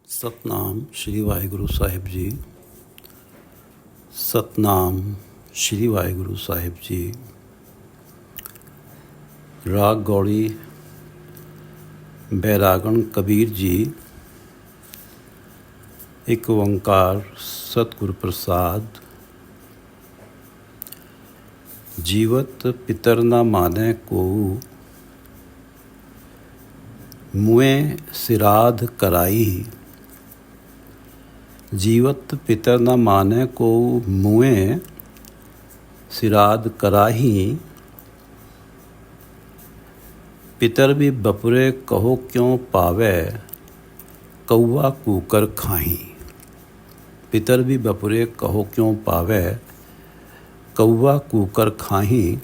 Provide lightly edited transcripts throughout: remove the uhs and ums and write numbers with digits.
सतनाम श्री वाहिगुरु साहिब जी। सतनाम श्री वाहिगुरु साहिब जी। राग गौड़ी बैरागण कबीर जी। एक ओंकार सतगुरु प्रसाद। जीवत पितर न माने को मुँह सिराध कराई। जीवत पितर न माने को मुँह सिराद कराही। पितर भी बपुरे कहो क्यों पावे कौआ कूकर खाही। पितर भी बपुरे कहो क्यों पावे कौआ कूकर खाही।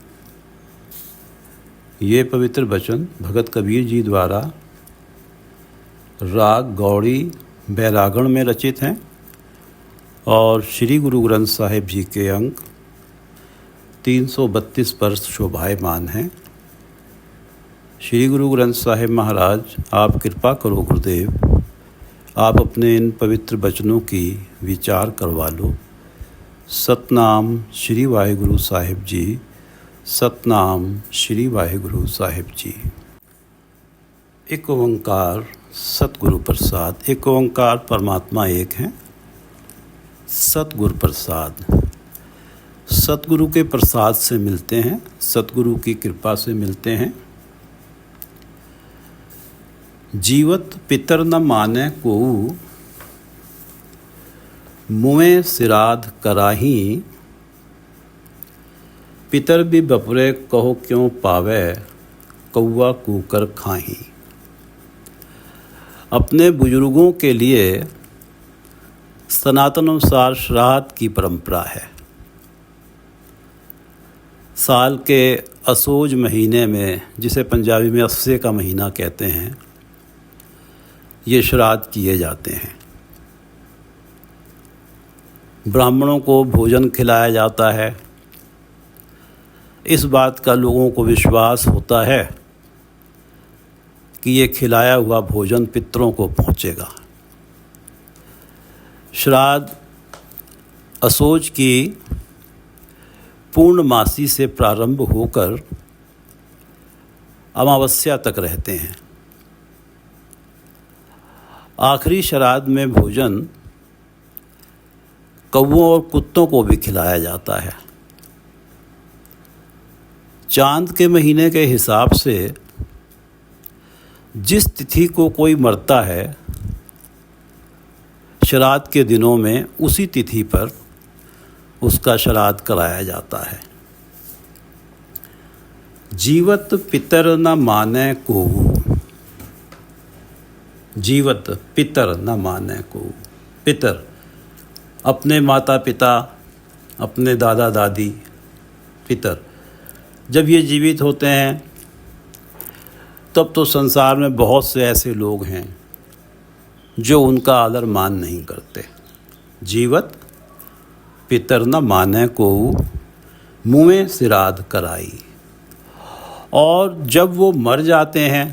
ये पवित्र वचन भगत कबीर जी द्वारा राग गौड़ी बैरागण में रचित हैं और श्री गुरु ग्रंथ साहिब जी के अंक 332 पर शोभायमान हैं। श्री गुरु ग्रंथ साहिब महाराज, आप कृपा करो गुरुदेव, आप अपने इन पवित्र वचनों की विचार करवा लो। सतनाम श्री वाहिगुरु साहिब जी। सतनाम श्री वाहिगुरु साहिब जी। एक ओंकार सतगुरु प्रसाद। एक ओंकार परमात्मा एक हैं। सतगुरु प्रसाद सतगुरु के प्रसाद से मिलते हैं, सतगुरु की कृपा से मिलते हैं। जीवत पितर न माने को मुँह सिराद कराही। पितर भी बपुरे कहो क्यों पावे कौआ कूकर खाही। अपने बुजुर्गों के लिए सनातन अनुसार श्राद्ध की परंपरा है। साल के असोज महीने में, जिसे पंजाबी में अस्से का महीना कहते हैं, ये श्राद्ध किए जाते हैं। ब्राह्मणों को भोजन खिलाया जाता है। इस बात का लोगों को विश्वास होता है कि ये खिलाया हुआ भोजन पितरों को पहुँचेगा। श्राद्ध असोज की पूर्णमासी से प्रारंभ होकर अमावस्या तक रहते हैं। आखिरी श्राद्ध में भोजन कौवों और कुत्तों को भी खिलाया जाता है। चांद के महीने के हिसाब से जिस तिथि को कोई मरता है, श्राद्ध के दिनों में उसी तिथि पर उसका श्राद्ध कराया जाता है। जीवत पितर न माने को। जीवत पितर न माने को। पितर अपने माता पिता, अपने दादा दादी, पितर जब ये जीवित होते हैं तब तो संसार में बहुत से ऐसे लोग हैं जो उनका आदर मान नहीं करते। जीवत पितर न माने को मुँह सिराद कराई। और जब वो मर जाते हैं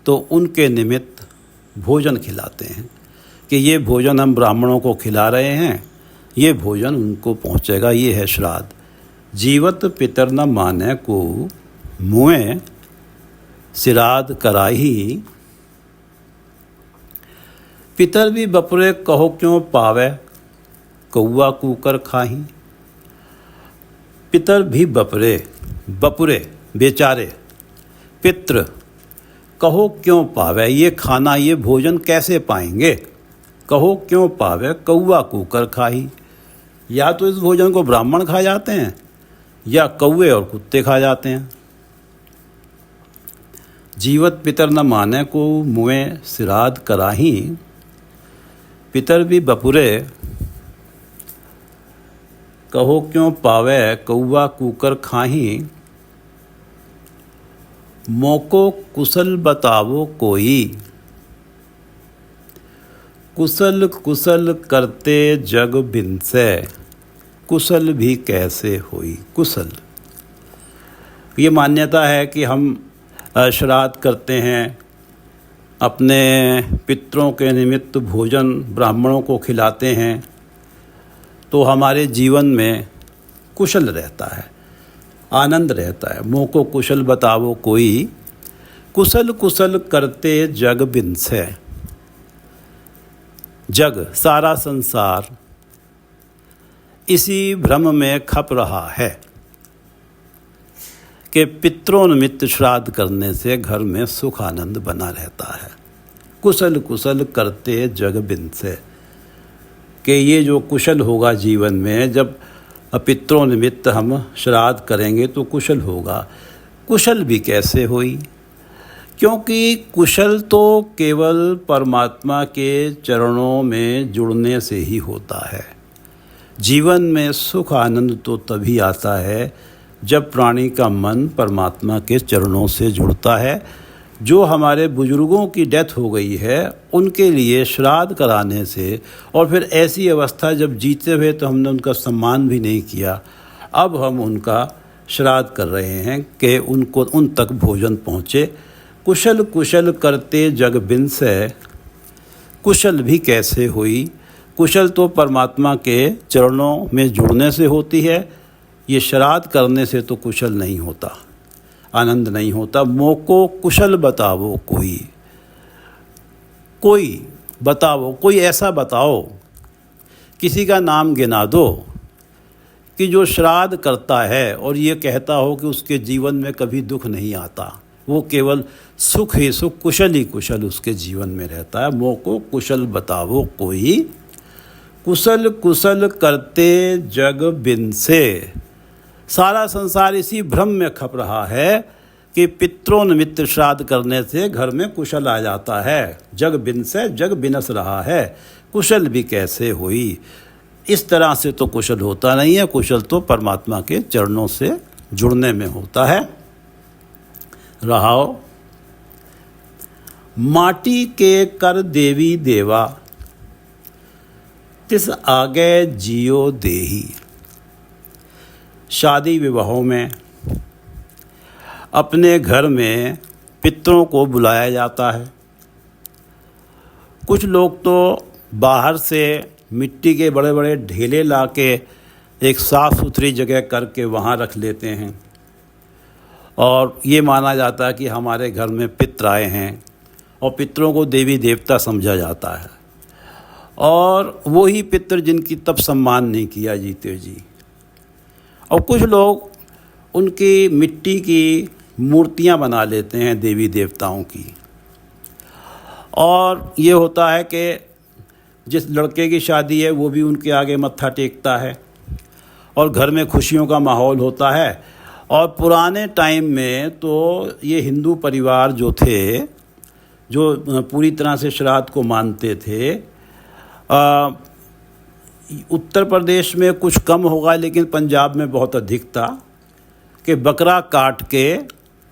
तो उनके निमित्त भोजन खिलाते हैं कि ये भोजन हम ब्राह्मणों को खिला रहे हैं, ये भोजन उनको पहुँचेगा, ये है श्राद्ध। जीवत पितर न माने को मुँह सिराद कराही। पितर भी बपुरे कहो क्यों पावे कौआ कूकर खाही। पितर भी बपुरे, बपुरे बेचारे, पितृ कहो क्यों पावे, ये खाना, ये भोजन कैसे पाएंगे। कहो क्यों पावे कौआ कूकर खाही। या तो इस भोजन को ब्राह्मण खा जाते हैं या कौवे और कुत्ते खा जाते हैं। जीवत पितर न माने को मुँह सिराद कराही। पितर भी बपुरे कहो क्यों पावे कौआ कूकर खाही। मोको कुशल बतावो कोई, कुशल कुशल करते जग बिनसे, कुशल भी कैसे होई कुशल। ये मान्यता है कि हम श्राद्ध करते हैं अपने पितरों के निमित्त भोजन ब्राह्मणों को खिलाते हैं तो हमारे जीवन में कुशल रहता है, आनंद रहता है। मोह को कुशल बतावो कोई, कुशल कुशल करते जग बिनसे। जग सारा संसार इसी भ्रम में खप रहा है कि पितरों निमित्त श्राद्ध करने से घर में सुख आनंद बना रहता है। कुशल कुशल करते जग बिनसे, कि ये जो कुशल होगा जीवन में, जब पितरों निमित्त हम श्राद्ध करेंगे तो कुशल होगा। कुशल भी कैसे हुई? क्योंकि कुशल तो केवल परमात्मा के चरणों में जुड़ने से ही होता है। जीवन में सुख आनंद तो तभी आता है जब प्राणी का मन परमात्मा के चरणों से जुड़ता है। जो हमारे बुजुर्गों की डेथ हो गई है उनके लिए श्राद्ध कराने से, और फिर ऐसी अवस्था जब जीते हुए तो हमने उनका सम्मान भी नहीं किया, अब हम उनका श्राद्ध कर रहे हैं कि उनको उन तक भोजन पहुँचे। कुशल कुशल करते जग बिनसे, कुशल भी कैसे हुई? कुशल तो परमात्मा के चरणों में जुड़ने से होती है। ये श्राद्ध करने से तो कुशल नहीं होता, आनंद नहीं होता। मोह को कुशल बताओ कोई, कोई बताओ, कोई ऐसा बताओ, किसी का नाम गिना दो कि जो श्राद्ध करता है और ये कहता हो कि उसके जीवन में कभी दुख नहीं आता, वो केवल सुख ही सुख, कुशल ही कुशल उसके जीवन में रहता है। मोह को कुशल बताओ कोई, कुशल कुशल करते जग बिनसे। सारा संसार इसी भ्रम में खप रहा है कि पितरों निमित्त श्राद्ध करने से घर में कुशल आ जाता है। जग बिनसे, जग बिनस रहा है, कुशल भी कैसे हुई? इस तरह से तो कुशल होता नहीं है। कुशल तो परमात्मा के चरणों से जुड़ने में होता है। रहाओ माटी के कर देवी देवा, तिस आगे जियो देही। शादी विवाहों में अपने घर में पितरों को बुलाया जाता है। कुछ लोग तो बाहर से मिट्टी के बड़े बड़े ढेले ला के एक साफ़ सुथरी जगह करके वहाँ रख लेते हैं, और ये माना जाता है कि हमारे घर में पितर आए हैं, और पितरों को देवी देवता समझा जाता है। और वही पितर जिनकी तब सम्मान नहीं किया जीते जी। और कुछ लोग उनकी मिट्टी की मूर्तियां बना लेते हैं देवी देवताओं की, और ये होता है कि जिस लड़के की शादी है वो भी उनके आगे मत्था टेकता है, और घर में खुशियों का माहौल होता है। और पुराने टाइम में तो ये हिंदू परिवार जो थे, जो पूरी तरह से श्राद्ध को मानते थे, उत्तर प्रदेश में कुछ कम होगा लेकिन पंजाब में बहुत अधिक था, कि बकरा काट के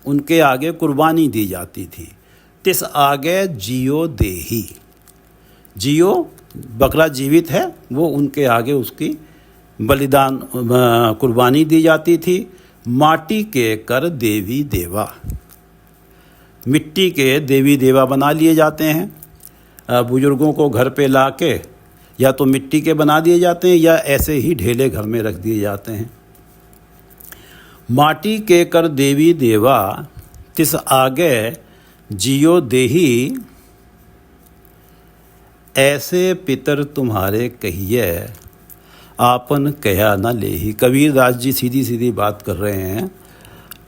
उनके आगे कुर्बानी दी जाती थी। तिस आगे जियो देही, जियो बकरा जीवित है, वो उनके आगे उसकी बलिदान कुर्बानी दी जाती थी। माटी के कर देवी देवा, मिट्टी के देवी देवा बना लिए जाते हैं। बुजुर्गों को घर पे ला के या तो मिट्टी के बना दिए जाते हैं या ऐसे ही ढेले घर में रख दिए जाते हैं। माटी के कर देवी देवा, तिस आगे जियो देही। ऐसे पितर तुम्हारे कहिए, आपन कहा न लेही। कबीरदास जी सीधी सीधी बात कर रहे हैं,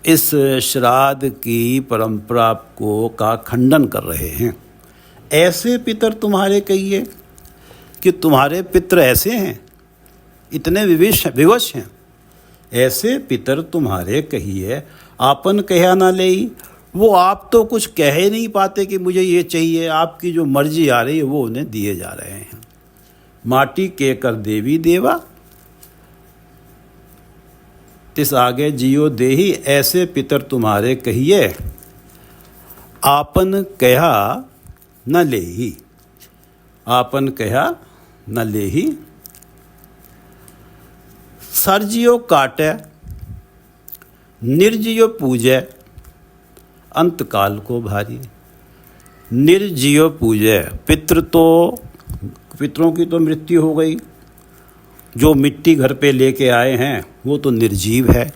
इस श्राद्ध की परंपरा को का खंडन कर रहे हैं। ऐसे पितर तुम्हारे कहिए, कि तुम्हारे पितर ऐसे हैं, इतने विवश हैं। ऐसे पितर तुम्हारे कहिए, आपन कहा ना लेई। वो आप तो कुछ कह ही नहीं पाते कि मुझे ये चाहिए, आपकी जो मर्जी आ रही है वो उन्हें दिए जा रहे हैं। माटी के कर देवी देवा, तिस आगे जियो देही। ऐसे पितर तुम्हारे कहिए, आपन कहा न लेही। आपन कहा न लेही। सरजियो काटे, निर्जियो पूजे, अंतकाल को भारी। निर्जीव पूजय। पितरों की तो मृत्यु हो गई, जो मिट्टी घर पे लेके आए हैं वो तो निर्जीव है,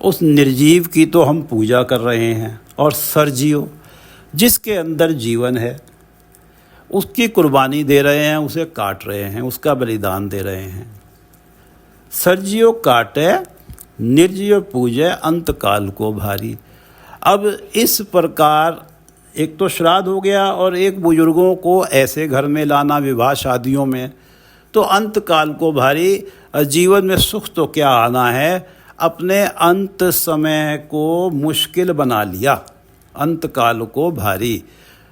उस निर्जीव की तो हम पूजा कर रहे हैं। और सर्जीव, जिसके अंदर जीवन है, उसकी कुर्बानी दे रहे हैं, उसे काट रहे हैं, उसका बलिदान दे रहे हैं। सर्जीव काटे निर्जीव पूजय अंत काल को भारी। अब इस प्रकार एक तो श्राद्ध हो गया और एक बुजुर्गों को ऐसे घर में लाना विवाह शादियों में, तो अंत काल को भारी। जीवन में सुख तो क्या आना है, अपने अंत समय को मुश्किल बना लिया, अंत काल को भारी।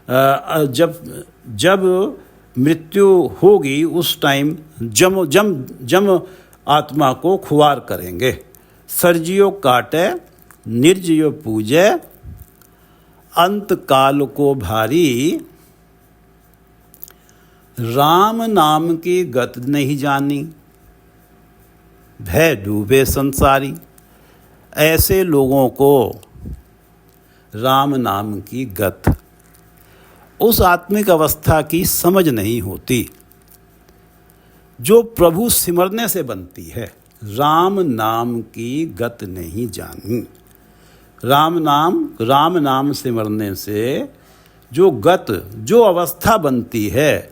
जब मृत्यु होगी उस टाइम जम आत्मा को खुआर करेंगे। सर्जियो काटे निर्जियो पूजे अंत काल को भारी। राम नाम की गत नहीं जानी, भय डूबे संसारी। ऐसे लोगों को राम नाम की गत, उस आत्मिक अवस्था की समझ नहीं होती जो प्रभु सिमरने से बनती है। राम नाम की गत नहीं जानी। राम नाम सिमरने से जो गत, जो अवस्था बनती है,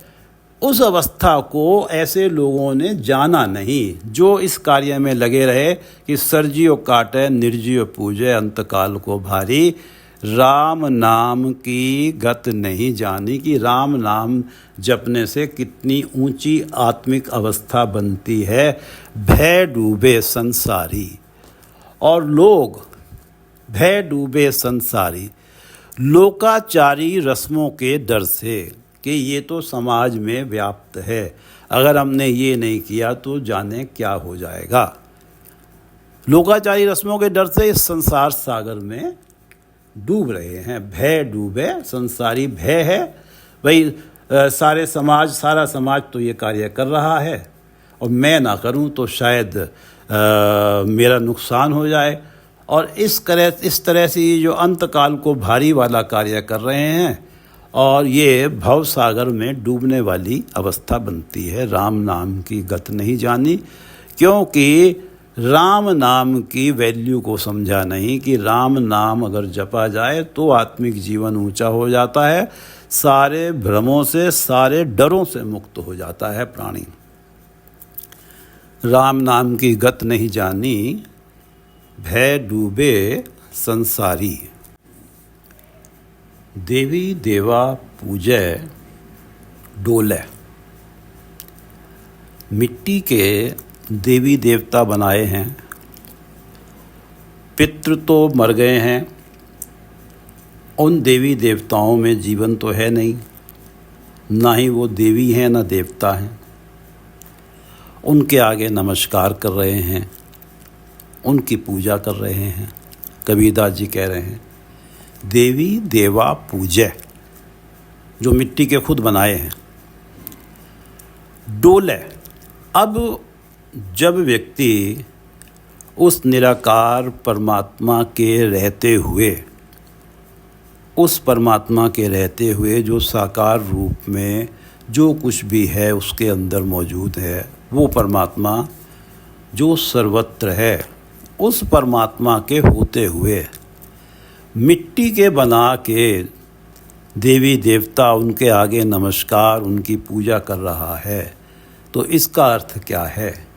उस अवस्था को ऐसे लोगों ने जाना नहीं, जो इस कार्य में लगे रहे कि सर्जियो काटे निर्जियो पूजे अंतकाल को भारी। राम नाम की गत नहीं जानी कि राम नाम जपने से कितनी ऊंची आत्मिक अवस्था बनती है। भय डूबे संसारी, और लोग भय डूबे संसारी, लोकाचारी रस्मों के डर से कि ये तो समाज में व्याप्त है, अगर हमने ये नहीं किया तो जाने क्या हो जाएगा। लोकाचारी रस्मों के डर से इस संसार सागर में डूब रहे हैं। भय डूबे संसारी, भय है भाई सारा समाज तो ये कार्य कर रहा है और मैं ना करूं तो शायद मेरा नुकसान हो जाए। और इस तरह से ये जो अंतकाल को भारी वाला कार्य कर रहे हैं और ये भव सागर में डूबने वाली अवस्था बनती है। राम नाम की गत नहीं जानी, क्योंकि राम नाम की वैल्यू को समझा नहीं कि राम नाम अगर जपा जाए तो आत्मिक जीवन ऊंचा हो जाता है, सारे भ्रमों से, सारे डरों से मुक्त हो जाता है प्राणी। राम नाम की गत नहीं जानी, भय डूबे संसारी। देवी देवा पूजय डोले। मिट्टी के देवी देवता बनाए हैं, पितृ तो मर गए हैं, उन देवी देवताओं में जीवन तो है नहीं, ना ही वो देवी हैं ना देवता हैं। उनके आगे नमस्कार कर रहे हैं, उनकी पूजा कर रहे हैं। कबीरदास जी कह रहे हैं देवी देवा पूजय, जो मिट्टी के खुद बनाए हैं। डोले, अब जब व्यक्ति उस निराकार परमात्मा के रहते हुए, उस परमात्मा के रहते हुए जो साकार रूप में जो कुछ भी है उसके अंदर मौजूद है, वो परमात्मा जो सर्वत्र है, उस परमात्मा के होते हुए मिट्टी के बना के देवी देवता उनके आगे नमस्कार, उनकी पूजा कर रहा है, तो इसका अर्थ क्या है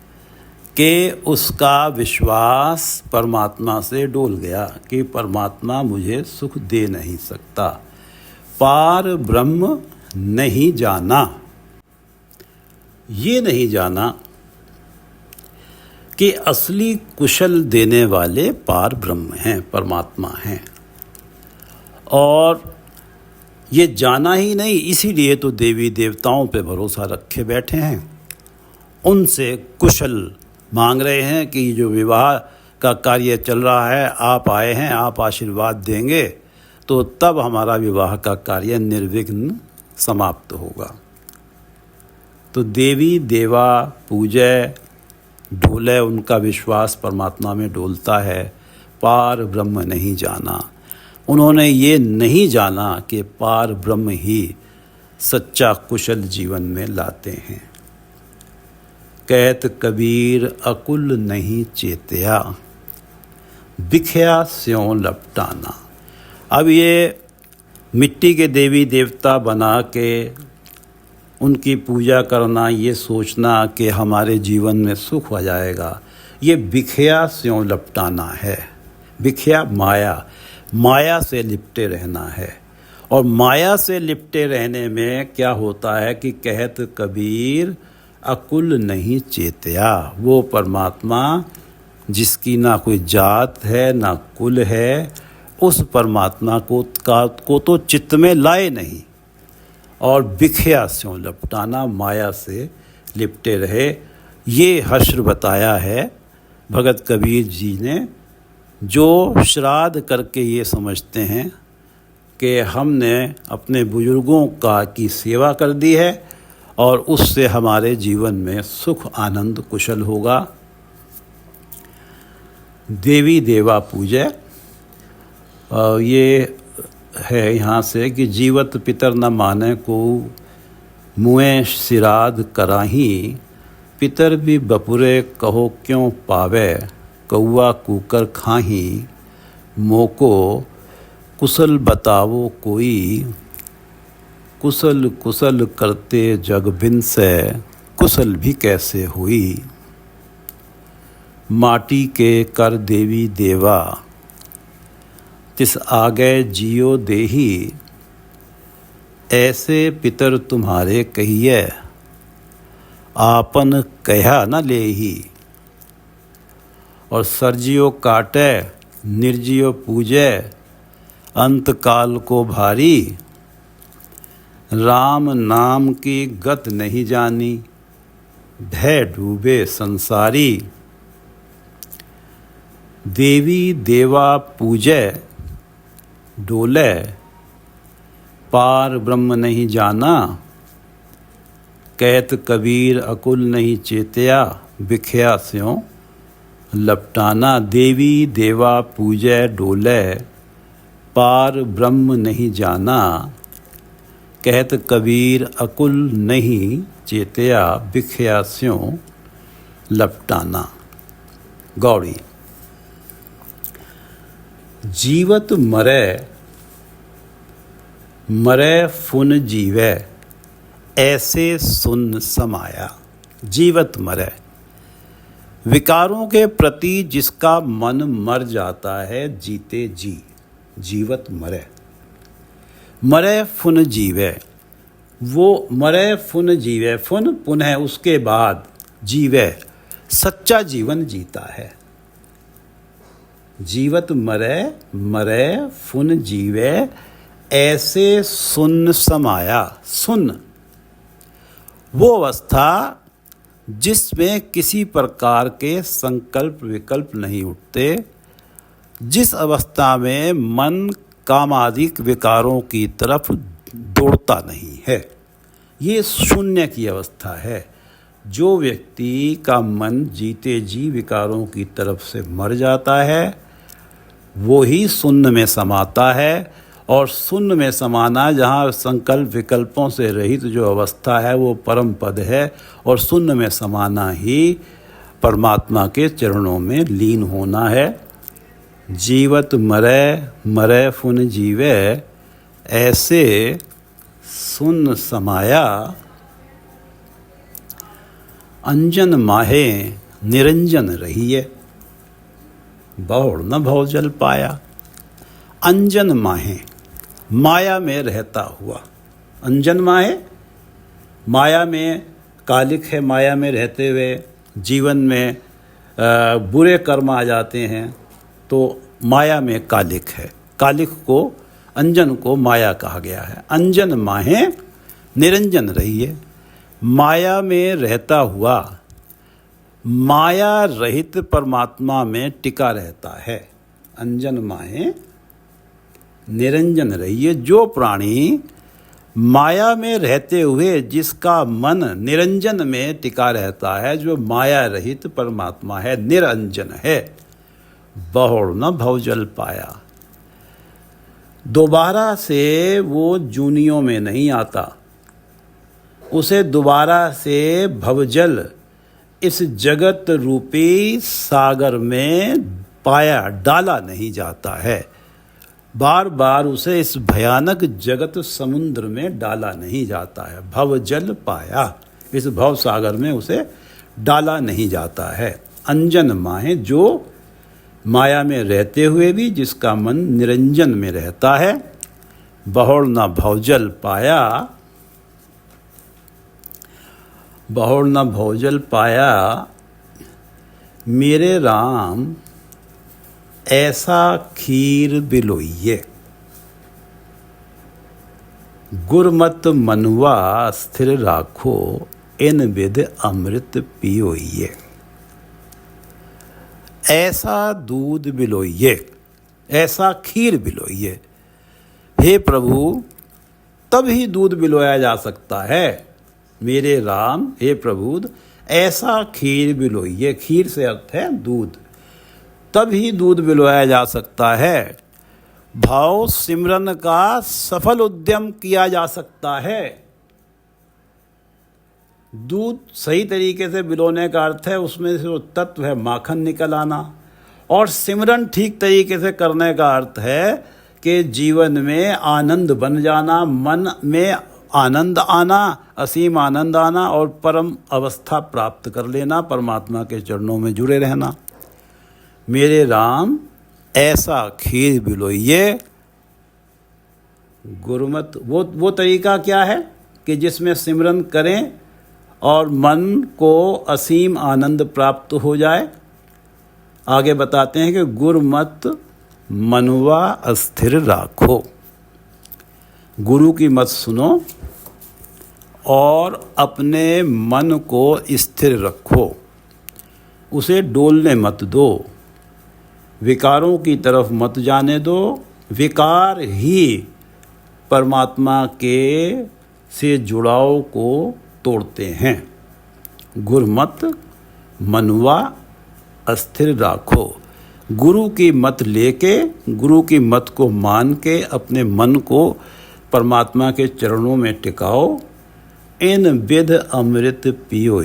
कि उसका विश्वास परमात्मा से डोल गया कि परमात्मा मुझे सुख दे नहीं सकता, पार ब्रह्म नहीं जाना। ये नहीं जाना कि असली कुशल देने वाले पार ब्रह्म हैं, परमात्मा हैं। और ये जाना ही नहीं, इसीलिए तो देवी देवताओं पे भरोसा रखे बैठे हैं, उनसे कुशल मांग रहे हैं कि जो विवाह का कार्य चल रहा है, आप आए हैं, आप आशीर्वाद देंगे तो तब हमारा विवाह का कार्य निर्विघ्न समाप्त होगा। तो देवी देवा पूजय डोले, उनका विश्वास परमात्मा में डोलता है, पार ब्रह्म नहीं जाना। उन्होंने ये नहीं जाना कि पार ब्रह्म ही सच्चा कुशल जीवन में लाते हैं। कहत कबीर अकुल नहीं चेतया, बिख्या स्यों लपटाना। अब ये मिट्टी के देवी देवता बना के उनकी पूजा करना, ये सोचना कि हमारे जीवन में सुख हो जाएगा, ये बिख्या स्यों लपटाना है। बिख्या माया, माया से लिपटे रहना है। और माया से लिपटे रहने में क्या होता है कि कहत कबीर अकुल नहीं चेतया, वो परमात्मा जिसकी ना कोई जात है ना कुल है, उस परमात्मा को तो चित्त में लाए नहीं। और बिख्या स्यों लपटाना, माया से लिपटे रहे। ये हश्र बताया है भगत कबीर जी ने, जो श्राद्ध करके ये समझते हैं कि हमने अपने बुजुर्गों की सेवा कर दी है और उससे हमारे जीवन में सुख आनंद कुशल होगा। देवी देवा पूजय, ये है यहाँ से कि जीवत पितर न माने को मुँह सिराद कराही, पितर भी बपुरे कहो क्यों पावे, कौआ कूकर खाही, मोको कुशल बतावो कोई, कुशल कुशल करते जग बिन से, कुशल भी कैसे हुई। माटी के कर देवी देवा, तिस आगे जियो देही, ऐसे पितर तुम्हारे कहिए, आपन कहा न लेही। और सर्जियो काटे निर्जियो पूजे, अंत काल को भारी, राम नाम की गत नहीं जानी, भय डूबे संसारी। देवी देवा पूजे डोले, पार ब्रह्म नहीं जाना, कहत कबीर अकुल नहीं चेतया, बिख्या स्यों लपटाना। देवी देवा पूजे डोले, पार ब्रह्म नहीं जाना, कहत कबीर अकुल नहीं चेतया, बिख्या स्यों लपटाना। गौड़ी। जीवत मरे, मरे फुन जीवे, ऐसे सुन समाया। जीवत मरे, विकारों के प्रति जिसका मन मर जाता है, जीते जी। जीवत मरे, मरे फुन जीवे, वो मरे फुन जीवे, फुन पुनः उसके बाद जीवे, सच्चा जीवन जीता है। जीवत मरे, मरे फुन जीवे, ऐसे सुन समाया। सुन, वो अवस्था जिसमें किसी प्रकार के संकल्प विकल्प नहीं उठते, जिस अवस्था में मन कामादिक विकारों की तरफ दौड़ता नहीं है, ये शून्य की अवस्था है। जो व्यक्ति का मन जीते जी विकारों की तरफ से मर जाता है, वो ही शून्य में समाता है। और शून्य में समाना, जहाँ संकल्प विकल्पों से रहित जो अवस्था है, वो परम पद है। और शून्य में समाना ही परमात्मा के चरणों में लीन होना है। जीवत मरे, मरे फुन जीवे, ऐसे सुन समाया। अंजन माहे निरंजन रहिए, बहुड़ न भव जल पाया। अंजन माहे, माया में रहता हुआ। अंजन माहे, माया में कालिक है। माया में रहते हुए जीवन में बुरे कर्म आ जाते हैं, तो माया में कालिक है। कालिक को, अंजन को माया कहा गया है। अंजन माहे निरंजन रहिए, माया में रहता हुआ माया रहित परमात्मा में टिका रहता है। अंजन माहे निरंजन रहिए। जो प्राणी माया में रहते हुए जिसका मन निरंजन में टिका रहता है, जो माया रहित परमात्मा है, निरंजन है, बहुड़ न भव जल पाया। दोबारा से वो जूनियों में नहीं आता, उसे दोबारा से भवजल इस जगत रूपी सागर में पाया डाला नहीं जाता है। बार बार उसे इस भयानक जगत समुद्र में डाला नहीं जाता है। भवजल पाया, इस भव सागर में उसे डाला नहीं जाता है। अंजन माहे, जो माया में रहते हुए भी जिसका मन निरंजन में रहता है। बहुड़ न भवजल पाया, बहुड़ न भवजल पाया, मेरे राम ऐसा खीर बिलोइये। गुरमत मनुआ स्थिर राखो, इन विध अमृत पियोइये। ऐसा दूध बिलोइये, ऐसा खीर बिलोइये। हे प्रभु, तभी दूध बिलोया जा सकता है। मेरे राम, हे प्रभु, ऐसा खीर बिलोइये। खीर से अर्थ है दूध। तभी दूध बिलोया जा सकता है। भाव सिमरन का सफल उद्यम किया जा सकता है। दूध सही तरीके से बिलोने का अर्थ है उसमें से जो तत्व है माखन निकल आना, और सिमरन ठीक तरीके से करने का अर्थ है कि जीवन में आनंद बन जाना, मन में आनंद आना, असीम आनंद आना और परम अवस्था प्राप्त कर लेना, परमात्मा के चरणों में जुड़े रहना। मेरे राम ऐसा खीर बिलोइये। गुरुमत, वो तरीका क्या है कि जिसमें सिमरन करें और मन को असीम आनंद प्राप्त हो जाए। आगे बताते हैं कि गुरुमत मनुआ अस्थिर राखो। गुरु की मत सुनो और अपने मन को स्थिर रखो, उसे डोलने मत दो, विकारों की तरफ मत जाने दो। विकार ही परमात्मा के से जुड़ाव को तोड़ते हैं। गुरमत मनुआ अस्थिर राखो। गुरु की मत लेके, गुरु की मत को मान के अपने मन को परमात्मा के चरणों में टिकाओ। इन विध अमृत पियो।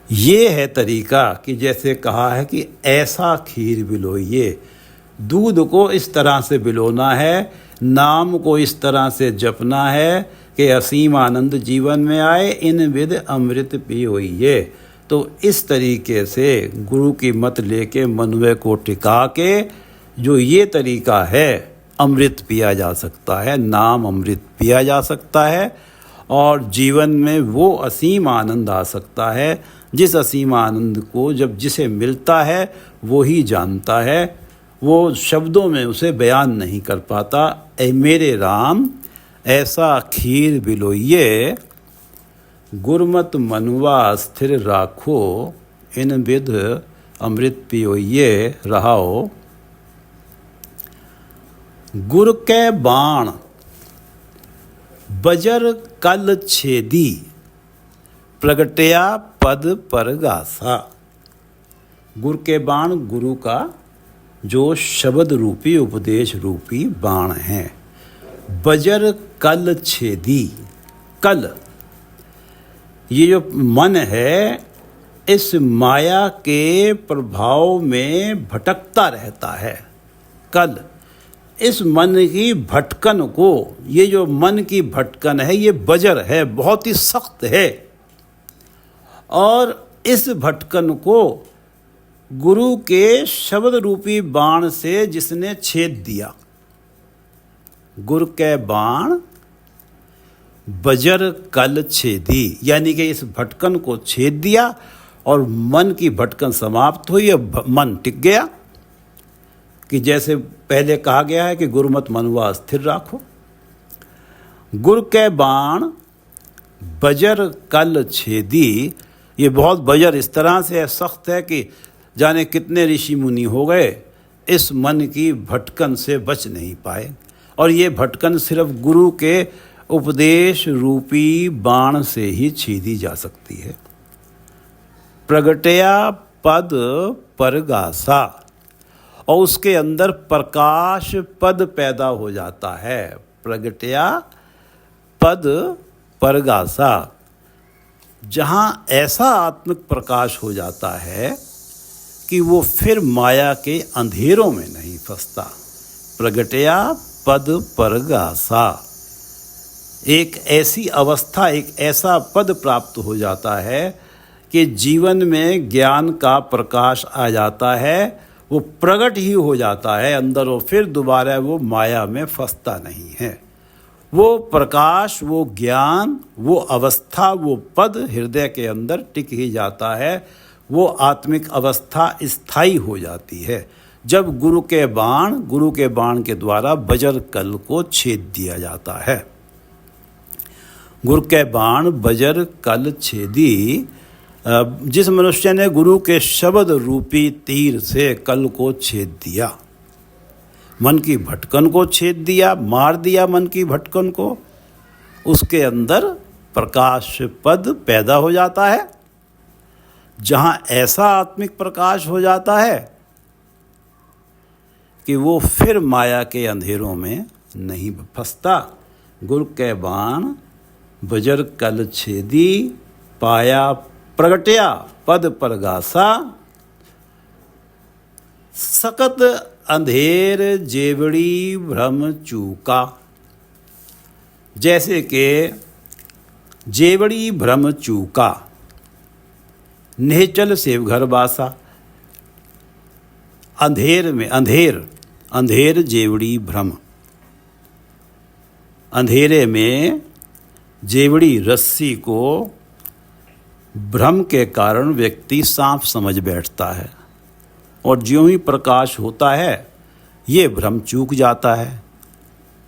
ये है तरीका कि जैसे कहा है कि ऐसा खीर बिलोइये। दूध को इस तरह से बिलोना है, नाम को इस तरह से जपना है कि असीम आनंद जीवन में आए। इन विध अमृत पियोइये। तो इस तरीके से गुरु की मत लेके मनुवे को टिका के जो ये तरीका है, अमृत पिया जा सकता है, नाम अमृत पिया जा सकता है और जीवन में वो असीम आनंद आ सकता है जिस असीम आनंद को जब जिसे मिलता है वो ही जानता है, वो शब्दों में उसे बयान नहीं कर पाता। ऐ मेरे राम ऐसा खीर बिलोइये। गुरमत मनुआ स्थिर राखो, इन विध अमृत पियोइये रहाओ। गुर के बाण बजर कल छेदी, प्रगटया पद पर गासा। गुर के बाण गुरु का जो शब्द रूपी उपदेश रूपी बाण है। बजर कल छेदी, कल ये जो मन है इस माया के प्रभाव में भटकता रहता है। कल इस मन की भटकन को, ये जो मन की भटकन है ये बजर है, बहुत ही सख्त है और इस भटकन को गुरु के शब्द रूपी बाण से जिसने छेद दिया। गुर के बाण बजर कल छेदी, यानी कि इस भटकन को छेद दिया और मन की भटकन समाप्त हुई, अब मन टिक गया। कि जैसे पहले कहा गया है कि गुरमत मनुआ स्थिर राखो। गुर के बाण बजर कल छेदी, ये बहुत बजर इस तरह से है, सख्त है कि जाने कितने ऋषि मुनि हो गए, इस मन की भटकन से बच नहीं पाए। और ये भटकन सिर्फ गुरु के उपदेश रूपी बाण से ही छेदी जा सकती है। प्रगटया पद परगासा, और उसके अंदर प्रकाश पद पैदा हो जाता है। प्रगटया पद परगासा। जहाँ ऐसा आत्मिक प्रकाश हो जाता है कि वो फिर माया के अंधेरों में नहीं फंसता। प्रगटया पद परगासा। एक ऐसी अवस्था, एक ऐसा पद प्राप्त हो जाता है कि जीवन में ज्ञान का प्रकाश आ जाता है, वो प्रकट ही हो जाता है अंदर, और फिर दोबारा वो माया में फंसता नहीं है। वो प्रकाश, वो ज्ञान, वो अवस्था, वो पद हृदय के अंदर टिक ही जाता है। वो आत्मिक अवस्था स्थायी हो जाती है जब गुरु के बाण के द्वारा बजर कल को छेद दिया जाता है। गुरु के बाण बजर कल छेदी। जिस मनुष्य ने गुरु के शब्द रूपी तीर से कल को छेद दिया, मन की भटकन को छेद दिया, मार दिया मन की भटकन को, उसके अंदर प्रकाश पद पैदा हो जाता है। जहाँ ऐसा आत्मिक प्रकाश हो जाता है कि वो फिर माया के अंधेरों में नहीं फंसता। गुरु के बाण बजर कल छेदी, पाया प्रगटया पद परगासा। सकत अंधेर जेवड़ी भ्रम चूका। जैसे कि जेवड़ी भ्रम चूका, निश्चल सेवघर बासा। अंधेर जेवड़ी भ्रम। अंधेरे में जेवड़ी रस्सी को भ्रम के कारण व्यक्ति सांप समझ बैठता है, और ज्यों ही प्रकाश होता है ये भ्रम चूक जाता है।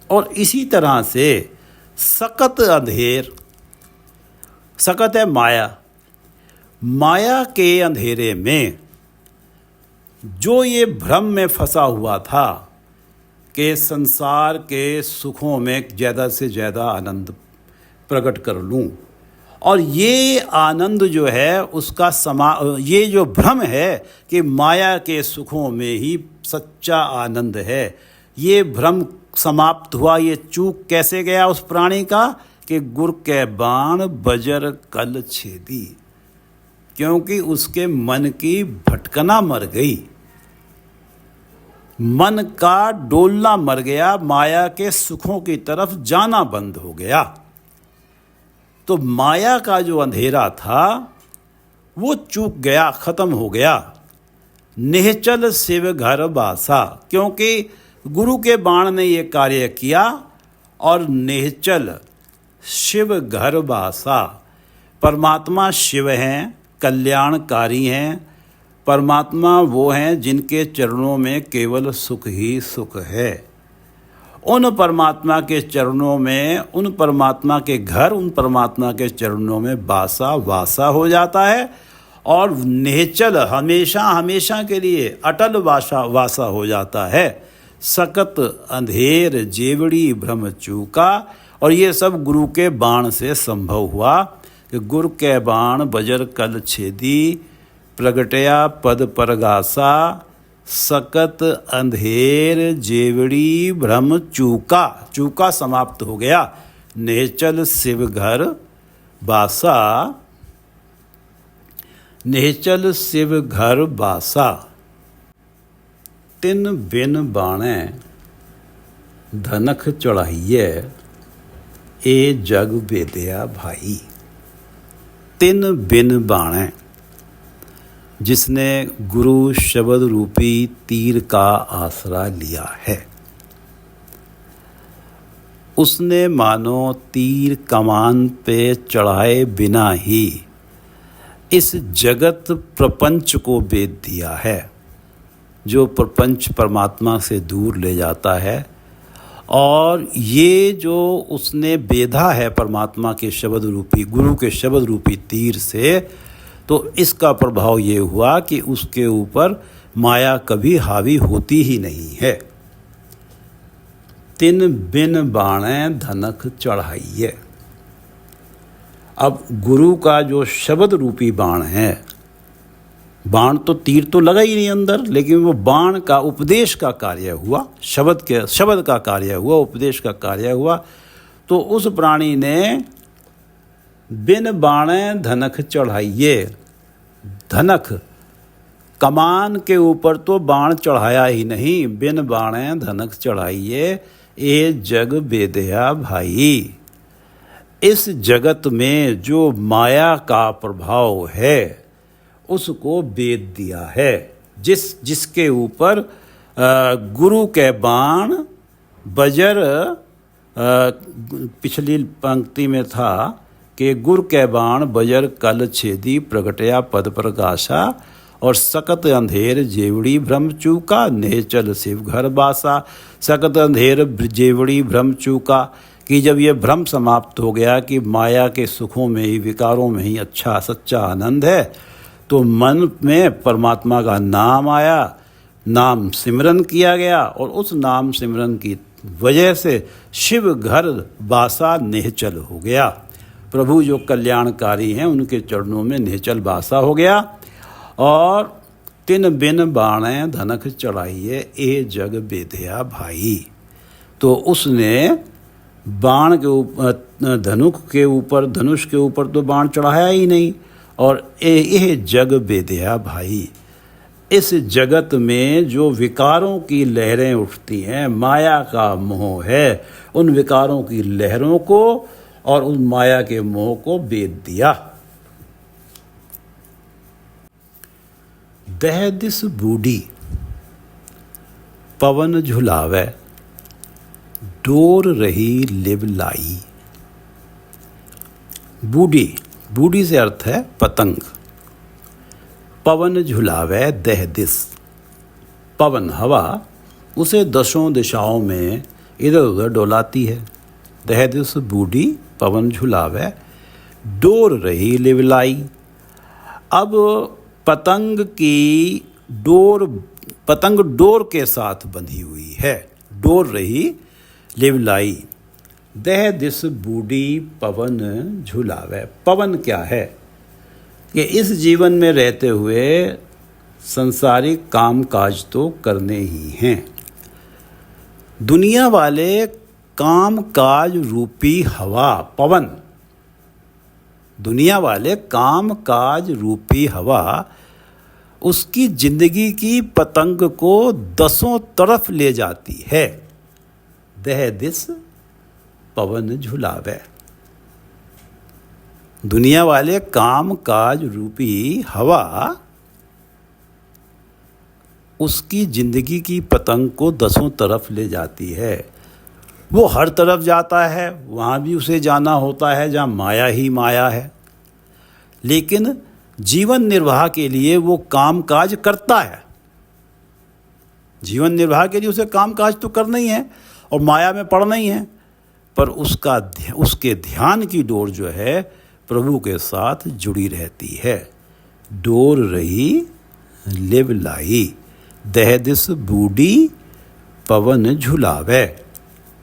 और इसी तरह से सकत अंधेर, सकत है माया, माया के अंधेरे में जो ये भ्रम में फंसा हुआ था कि संसार के सुखों में ज़्यादा से ज़्यादा आनंद प्रकट कर लूं, और ये आनंद जो है उसका ये जो भ्रम है कि माया के सुखों में ही सच्चा आनंद है, ये भ्रम समाप्त हुआ। ये चूक कैसे गया उस प्राणी का कि गुर के बाण बजर कल छेदी, क्योंकि उसके मन की भटकना मर गई, मन का डोलना मर गया, माया के सुखों की तरफ जाना बंद हो गया। तो माया का जो अंधेरा था वो चूक गया, खत्म हो गया। निश्चल शिव घर बासा, क्योंकि गुरु के बाण ने ये कार्य किया, और निश्चल शिव घर बासा। परमात्मा शिव हैं, कल्याणकारी हैं। परमात्मा वो हैं जिनके चरणों में केवल सुख ही सुख है। उन परमात्मा के चरणों में, उन परमात्मा के घर, उन परमात्मा के चरणों में वासा हो जाता है, और निश्चल हमेशा हमेशा के लिए अटल वासा हो जाता है। सकत अंधेर जेवड़ी भ्रम चूका। और ये सब गुरु के बाण से संभव हुआ कि गुरु के बाण बजर कल छेदी, प्रगटया पद परगासा। सकत अंधेर जेवड़ी भ्रम चूका, चूका समाप्त हो गया। निश्चल शिव घर बासा, निश्चल शिव घर बासा। तिन बिन बाणे धनख चढ़ाइए, ए जग बेदया भाई। तिन बिन बाणे, जिसने गुरु शब्द रूपी तीर का आसरा लिया है, उसने मानो तीर कमान पे चढ़ाए बिना ही इस जगत प्रपंच को बेद दिया है, जो प्रपंच परमात्मा से दूर ले जाता है। और ये जो उसने बेधा है परमात्मा के शब्द रूपी, गुरु के शब्द रूपी तीर से, तो इसका प्रभाव ये हुआ कि उसके ऊपर माया कभी हावी होती ही नहीं है। तिन बिन बाणे धनख चढ़ाइए। अब गुरु का जो शब्द रूपी बाण है बाण तो, तीर तो लगा ही नहीं अंदर, लेकिन वो बाण का उपदेश का कार्य हुआ, शब्द का कार्य हुआ, उपदेश का कार्य हुआ। तो उस प्राणी ने बिन बाणे धनक चढ़ाइए, धनक कमान के ऊपर तो बाण चढ़ाया ही नहीं, बिन बाणे धनक चढ़ाइए, ये जग बेदया भाई। इस जगत में जो माया का प्रभाव है उसको बेद दिया है। जिसके ऊपर गुरु के बाण बजर, पिछली पंक्ति में था कि गुर के बाण बजर कल छेदी, प्रगटया पद प्रकाशा, और सकत अंधेर जेवड़ी भ्रम चूका, नेचल शिव घर बासा। सकत अंधेर जेवड़ी भ्रम चूका, कि जब ये भ्रम समाप्त हो गया कि माया के सुखों में ही, विकारों में ही अच्छा सच्चा आनंद है, तो मन में परमात्मा का नाम आया, नाम सिमरन किया गया, और उस नाम सिमरन की वजह से शिव घर बासा निहचल हो गया। प्रभु जो कल्याणकारी हैं उनके चरणों में निहचल बासा हो गया। और तिन बिन बाणे धनक चढ़ाइए, ए जग बेधया भाई। तो उसने बाण के ऊपर, धनुष के ऊपर तो बाण चढ़ाया ही नहीं, और ये जग बेदया भाई। इस जगत में जो विकारों की लहरें उठती हैं, माया का मोह है, उन विकारों की लहरों को और उन माया के मोह को बेद दिया। दह दिस बूढ़ी पवन झुलावे, डोर रही लिव लाई। बूढ़ी से अर्थ है पतंग। पवन झुलावे दह दिस, पवन हवा उसे दशों दिशाओं में इधर उधर डोलाती है। दह दिस बूढ़ी पवन झुलावे, डोर रही लिव लाई। अब पतंग डोर के साथ बंधी हुई है, डोर रही लिव लाई। दह दिस बूढ़ी पवन झुलावे। पवन क्या है कि इस जीवन में रहते हुए संसारिक काम काज तो करने ही हैं। दुनिया वाले काम काज रूपी हवा, पवन, दुनिया वाले काम काज रूपी हवा उसकी जिंदगी की पतंग को दसों तरफ ले जाती है। दह दिस पवन झुलावे। दुनिया वाले काम काज रूपी हवा उसकी जिंदगी की पतंग को दसों तरफ ले जाती है। वो हर तरफ जाता है, वहाँ भी उसे जाना होता है जहाँ माया ही माया है, लेकिन जीवन निर्वाह के लिए वो काम काज करता है। जीवन निर्वाह के लिए उसे काम काज तो करना ही है और माया में पड़ना ही है, पर उसके ध्यान की डोर जो है प्रभु के साथ जुड़ी रहती है। डोर रही लिव लाई, दह दिस बूढ़ी पवन झुलावे।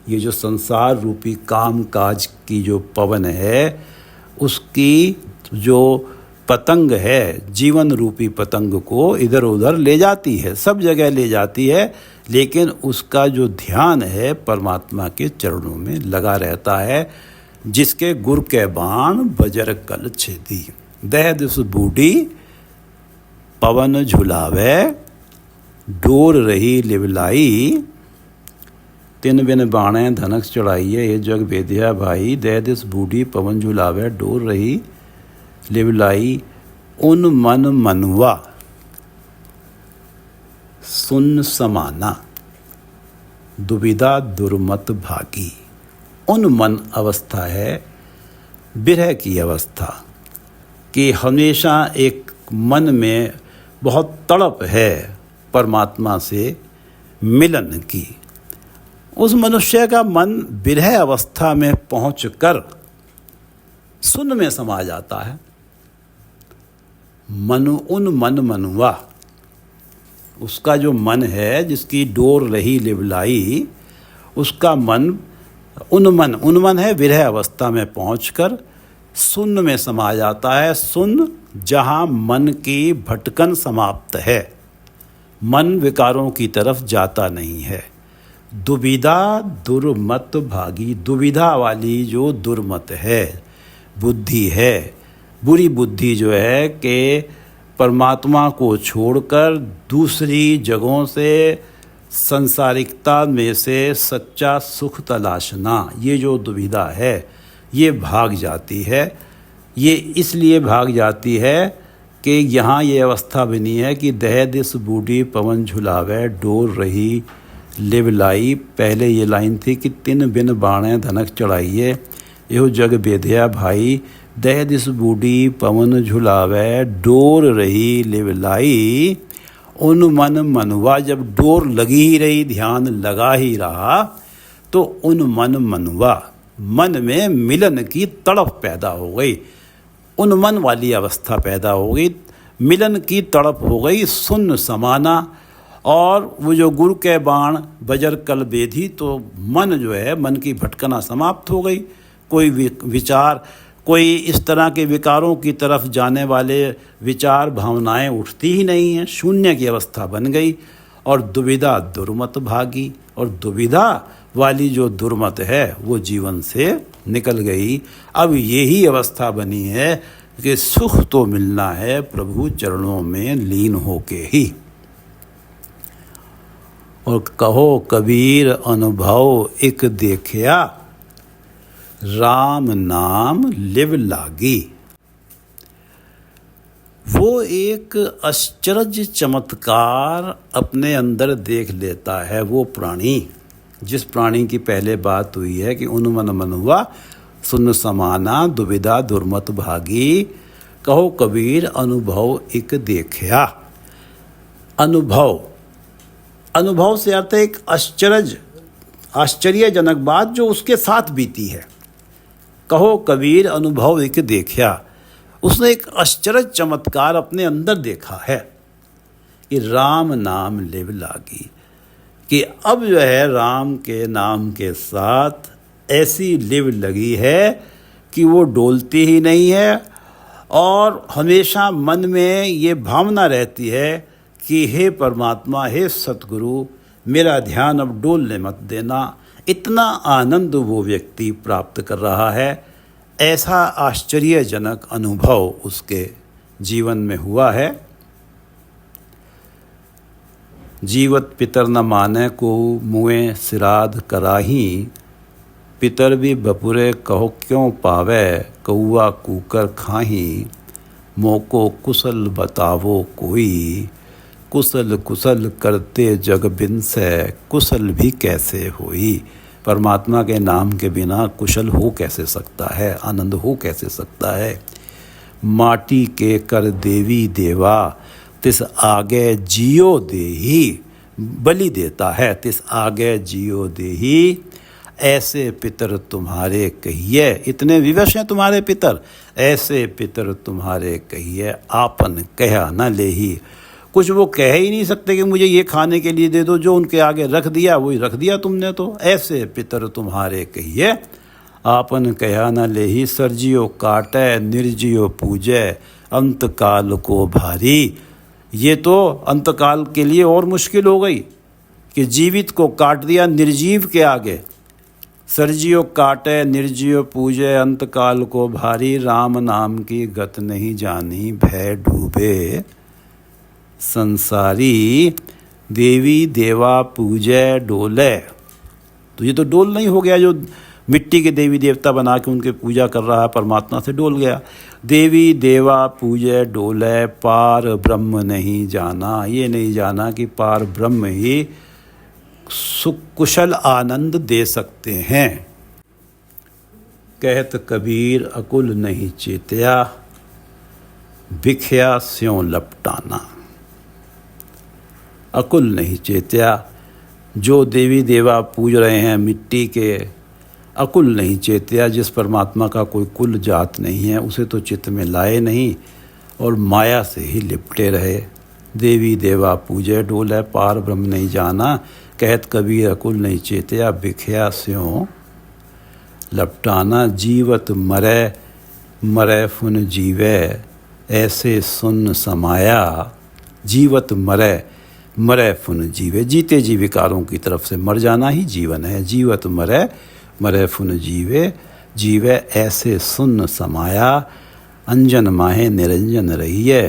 ये जो संसार रूपी काम काज की जो पवन है, उसकी जो पतंग है, जीवन रूपी पतंग को इधर उधर ले जाती है, सब जगह ले जाती है, लेकिन उसका जो ध्यान है परमात्मा के चरणों में लगा रहता है। जिसके गुर के बाण बजर कल छेदी। दह दिस बूढ़ी पवन झुलावे, डोर रही लिव लाई। तिन बिन बाणे धनक चढ़ाइए, ये जग बेदिया भाई। दह दिस बूढ़ी पवन झुलावे, डोर रही लिव लाई। उन मन मनुआ सुन समाना, दुविधा दुर्मत भागी। उन मन अवस्था है विरह की अवस्था, कि हमेशा एक मन में बहुत तड़प है परमात्मा से मिलन की। उस मनुष्य का मन विरह अवस्था में पहुंचकर सुन में समा जाता है। उन मन मनुआ, उसका जो मन है जिसकी डोर रही लिवलाई, उसका मन उन्मन है विरह अवस्था में पहुंचकर शून्य में समा जाता है। शून्य जहाँ मन की भटकन समाप्त है, मन विकारों की तरफ जाता नहीं है। दुविधा दुर्मत भागी, दुविधा वाली जो दुर्मत है, बुद्धि है, बुरी बुद्धि जो है कि परमात्मा को छोड़कर दूसरी जगहों से संसारिकता में से सच्चा सुख तलाशना, ये जो दुविधा है ये भाग जाती है। ये इसलिए भाग जाती है कि यहाँ ये अवस्था बनी है कि दह दिस बूढ़ी पवन झुलावे डोर रही लिव लाई। पहले ये लाइन थी कि तिन बिन बाणे धनक चढ़ाइए यो जग बेधिया भाई, दह दिस बूढ़ी पवन झुलावे डोर रही लिव लाई। उन मन मनुआ, जब डोर लगी ही रही, ध्यान लगा ही रहा, तो उन मन मनुआ, मन में मिलन की तड़प पैदा हो गई, उन्मन वाली अवस्था पैदा हो गई, मिलन की तड़प हो गई, शून्य समाना। और वो जो गुरु के बाण बजर कल बेधी, तो मन जो है, मन की भटकना समाप्त हो गई। कोई विचार, कोई इस तरह के विकारों की तरफ जाने वाले विचार भावनाएं उठती ही नहीं हैं, शून्य की अवस्था बन गई। और दुविधा दुर्मत भागी, और दुविधा वाली जो दुर्मत है वो जीवन से निकल गई। अब यही अवस्था बनी है कि सुख तो मिलना है प्रभु चरणों में लीन होके ही। और कहो कबीर अनुभव एक देखिया, राम नाम लिव लागी। वो एक आश्चर्य चमत्कार अपने अंदर देख लेता है वो प्राणी, जिस प्राणी की पहले बात हुई है कि उन्मन मन हुआ सुन समाना दुविधा दुर्मत भागी। कहो कबीर अनुभव एक देखिया। अनुभव, अनुभव से अर्थ है एक आश्चर्यजनक बात जो उसके साथ बीती है। कहो कबीर अनुभव एक देखिया, उसने एक आश्चर्य चमत्कार अपने अंदर देखा है कि राम नाम लिव लागी, कि अब जो है राम के नाम के साथ ऐसी लिव लगी है कि वो डोलती ही नहीं है। और हमेशा मन में ये भावना रहती है कि हे परमात्मा, हे सतगुरु, मेरा ध्यान अब डोलने मत देना। इतना आनंद वो व्यक्ति प्राप्त कर रहा है, ऐसा आश्चर्यजनक अनुभव उसके जीवन में हुआ है। जीवत पितर न माने को मुँह सिराद कराही, पितर भी बपुरे कहो क्यों पावे, कौआ कूकर खाही। मोको कुशल बतावो कोई, कुशल कुशल करते जग बिन से, कुशल भी कैसे होई। परमात्मा के नाम के बिना कुशल हो कैसे सकता है, आनंद हो कैसे सकता है। माटी के कर देवी देवा, तिस आगे जियो देही। बलि देता है, तिस आगे जियो देही। ऐसे पितर तुम्हारे कहिए, इतने विवश हैं तुम्हारे पितर, ऐसे पितर तुम्हारे कहिए। आपन कहा न लेही, कुछ वो कह ही नहीं सकते कि मुझे ये खाने के लिए दे दो, जो उनके आगे रख दिया वही रख दिया तुमने तो। ऐसे पितर तुम्हारे कहिए, आपन कहा न लेही। सर्जियो काटे निर्जियो पूजे, अंतकाल को भारी। ये तो अंतकाल के लिए और मुश्किल हो गई कि जीवित को काट दिया निर्जीव के आगे। सर्जियो काटे निर्जियो पूजे, अंतकाल को भारी। राम नाम की गत नहीं जानी, भय डूबे संसारी। देवी देवा पूजे डोले, तो ये तो डोल नहीं हो गया, जो मिट्टी के देवी देवता बना के उनके पूजा कर रहा है, परमात्मा से डोल गया। देवी देवा पूजे डोले, पार ब्रह्म नहीं जाना। ये नहीं जाना कि पार ब्रह्म ही सुख कुशल आनंद दे सकते हैं। कहत कबीर अकुल नहीं चेतया, बिख्या स्यों लपटाना। अकुल नहीं चेतया, जो देवी देवा पूज रहे हैं मिट्टी के, अकुल नहीं चेतया, जिस परमात्मा का कोई कुल जात नहीं है, उसे तो चित्त में लाए नहीं और माया से ही लिपटे रहे। देवी देवा पूजे डोले, पार ब्रह्म नहीं जाना। कहत कबीर अकुल नहीं चेतया, बिख्या स्यों लपटाना। जीवत मरे मरै फुन जीवै ऐसे सुन समाया। जीवत मरै मरै फुन जीवे, जीते जी विकारों की तरफ से मर जाना ही जीवन है। जीवत मरै मरै फुन जीवे, जीवे ऐसे सुन समाया। अंजन माहे निरंजन रहिए,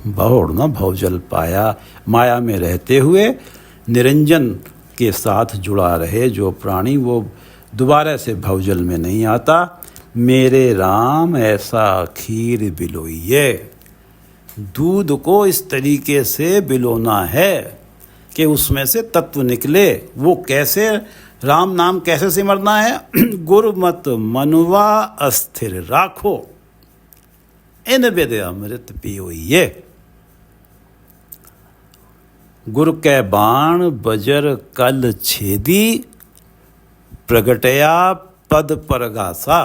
बहुड़ न भवजल पाया। माया में रहते हुए निरंजन के साथ जुड़ा रहे जो प्राणी, वो दोबारा से भवजल में नहीं आता। मेरे राम ऐसा खीर बिलोइए। दूध को इस तरीके से बिलोना है कि उसमें से तत्व निकले। वो कैसे, राम नाम कैसे सिमरना है? गुरमत मनुवा अस्थिर राखो, इन बिद अमृत पियोइए। गुर कै बाण बजर कल छेदी, प्रगटया पद परगासा।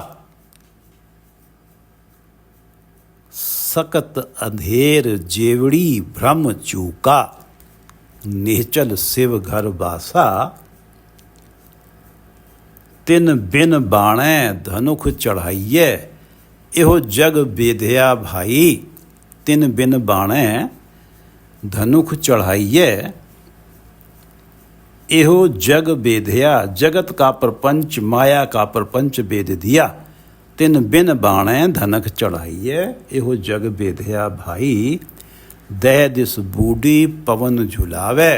सकत अंधेर जेवड़ी भ्रम चूका, निहचल शिव घर बासा। तिन बिन बाणे धनुख चढ़ाइए, एहो जग बेधया भाई। तिन बिन बाणे धनुख चढ़ाइए, एहो जग बेधया। जगत का प्रपंच, माया का प्रपंच बेध दिया। तिन बिन बाणे धनक चढ़ाइए, एहो जग बेधया भाई। दह दिस बूढ़ी पवन झुलावे।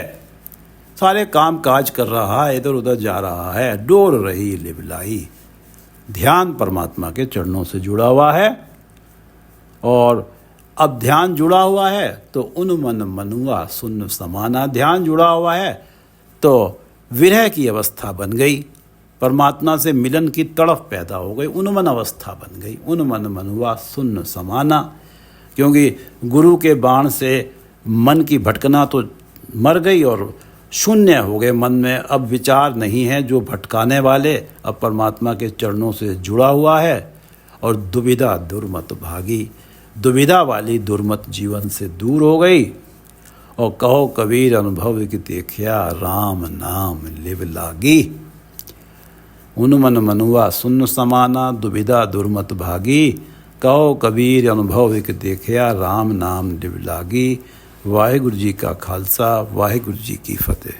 सारे काम काज कर रहा है, इधर उधर जा रहा है, डोर रही लिबलाई। ध्यान परमात्मा के चरणों से जुड़ा हुआ है, और अब ध्यान जुड़ा हुआ है तो उन मन मनुआ सुन समाना। ध्यान जुड़ा हुआ है तो विरह की अवस्था बन गई, परमात्मा से मिलन की तड़फ पैदा हो गई, उन्मन अवस्था बन गई। उन्मन मनुआ सुन समाना, क्योंकि गुरु के बाण से मन की भटकना तो मर गई और शून्य हो गए मन में। अब विचार नहीं है जो भटकाने वाले, अब परमात्मा के चरणों से जुड़ा हुआ है। और दुविधा दुर्मत भागी, दुविधा वाली दुर्मत जीवन से दूर हो गई। और कहो कबीर अनुभव की देखिया, राम नाम लिव लागी। उन्मन मनुआ सुन समाना, दुविधा दुर्मत भागी। कहो कबीर अनुभव एक देखिया, राम नाम लिव लागी। वाहिगुरु जी का खालसा, वाहिगुरु जी की फतेह।